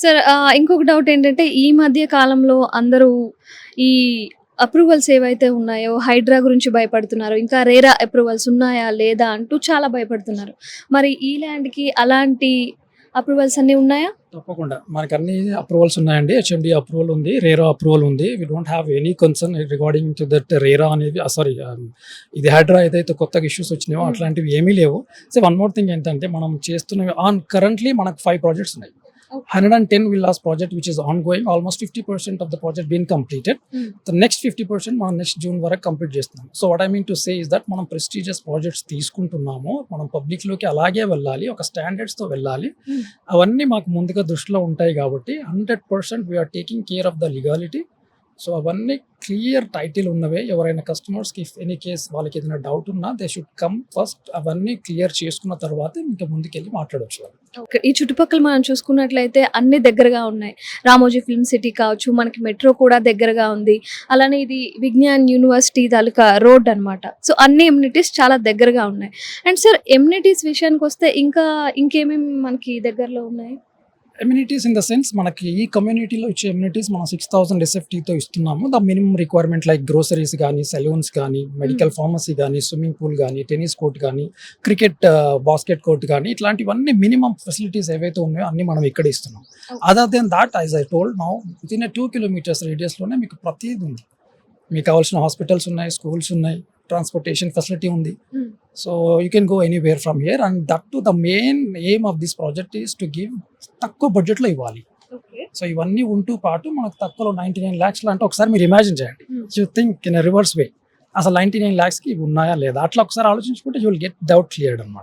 Sir ఇంకొక doubt ఏంటంటే ఈ మధ్య కాలంలో అందరూ ఈ అప్రూవల్స్ ఏవైతే ఉన్నాయో హైడ్రా గురించి భయపడుతున్నారు. ఇంకా రేరా అప్రూవల్స్ ఉన్నాయా? లేదా? అంటూ చాలా భయపడుతున్నారు. మరి ఈ ల్యాండ్‌కి అలాంటి అప్రూవల్స్ అన్నీ ఉన్నాయా? తప్పకుండా. మనకన్నీ అప్రూవల్స్ ఉన్నాయండి. హెచ్ఎండీ అప్రూవల్ ఉంది. రేరా అప్రూవల్ ఉంది. We don't have any concern regarding to that RERA అనేది ఇది హైడ్రా ఏదైతే కొత్తగా ఇష్యూస్ వచ్చినాయో హ్మ్. అట్లాంటివి ఏమీ లేవు. సో వన్ మోర్ థింగ్ ఏంటంటే మనం చేస్తున్నవి కరెంట్‌లీ మనకు 5 ప్రాజెక్ట్స్ ఉన్నాయి. Okay. 110 villas project which is ongoing. Almost 50% of the project being completed. హ్మ్. The next 50% మనం నెక్స్ట్ జూన్ వరకు కంప్లీట్ చేస్తున్నాం. So what I mean to say is that మనం prestigious projects తీసుకుంటున్నాము. మనం పబ్లిక్‌లోకి అలాగే వెళ్ళాలి. ఒక స్టాండర్డ్స్‌తో వెళ్ళాలి. హ్మ్. అవన్నీ మాకు ముందుగా దృష్టిలో ఉంటాయి కాబట్టి 100% we are taking care of the legality. So అవన్నీ క్లియర్ టైటిల్ ఉన్నవే. ఎవరైనా కస్టమర్స్‌కి ఇఫ్ ఎనీ కేస్ వాళ్ళకి ఏదైనా డౌట్ ఉన్నా దే షుడ్ కమ్ ఫస్ట్. అవన్నీ క్లియర్ చేసుకున్న తర్వాత ఇంకా ముందుకెళ్ళి మాట్లాడొచ్చు వాళ్ళు. ఓకే. ఈ చుట్టుపక్కల మనం చూసుకున్నట్లయితే అన్నీ దగ్గరగా ఉన్నాయి. రామోజీ ఫిల్మ్ సిటీ కావచ్చు, మనకి మెట్రో కూడా దగ్గరగా ఉంది. అలానే ఇది విజ్ఞాన్ యూనివర్సిటీ తాలూకా రోడ్ అన్నమాట. సో, అన్ని ఎమ్యూనిటీస్ చాలా దగ్గరగా ఉన్నాయి. అండ్ సార్ ఎమ్యూనిటీస్ విషయానికొస్తే ఇంకేమేమి మనకి దగ్గరలో ఉన్నాయి? ఎమ్యూనిటీస్ ఇన్ ద సెన్స్ మనకి ఈ కమ్యూనిటీలో ఇచ్చే ఎమ్యూనిటీస్ మనం 6000 ఎస్ఎఫ్టీతో ఇస్తున్నాము. The minimum requirement like groceries కానీ, సెలూన్స్ కానీ, మెడికల్ ఫార్మసీ కానీ, స్విమ్మింగ్ పూల్ కానీ, టెన్నిస్ కోర్ట్ కానీ, క్రికెట్ బాస్కెట్ కోర్ట్ కానీ, ఇట్లాంటివన్నీ మినిమం ఫెసిలిటీస్ ఏవైతే ఉన్నాయో అన్నీ మనం ఇక్కడ ఇస్తున్నాం. Okay. Other then that as I told now within 2 kilometers రేడియస్‌లోనే మీకు ప్రతీది ఉంది. మీకు కావాల్సిన హాస్పిటల్స్ ఉన్నాయి, స్కూల్స్ ఉన్నాయి, ట్రాన్స్‌పోర్టేషన్ ఫెసిలిటీ ఉంది. హ్మ్. So you can go anywhere from here and that to the main aim of this project is to give తక్కువ బడ్జెట్‌లో ఇవ్వాలి. ఓకే. సో ఇవన్నీ ఉంటూ పాటు మనకు తక్కువలో 99 lakhs అంటే ఒకసారి మీరు ఇమాజిన్ చేయండి. Hmm. You think in a reverse way. అసలు 99 lakhsకి ఇవి ఉన్నాయా లేదా? అట్లా ఒకసారి ఆలోచించుకుంటే you will get doubt cleared అనమాట.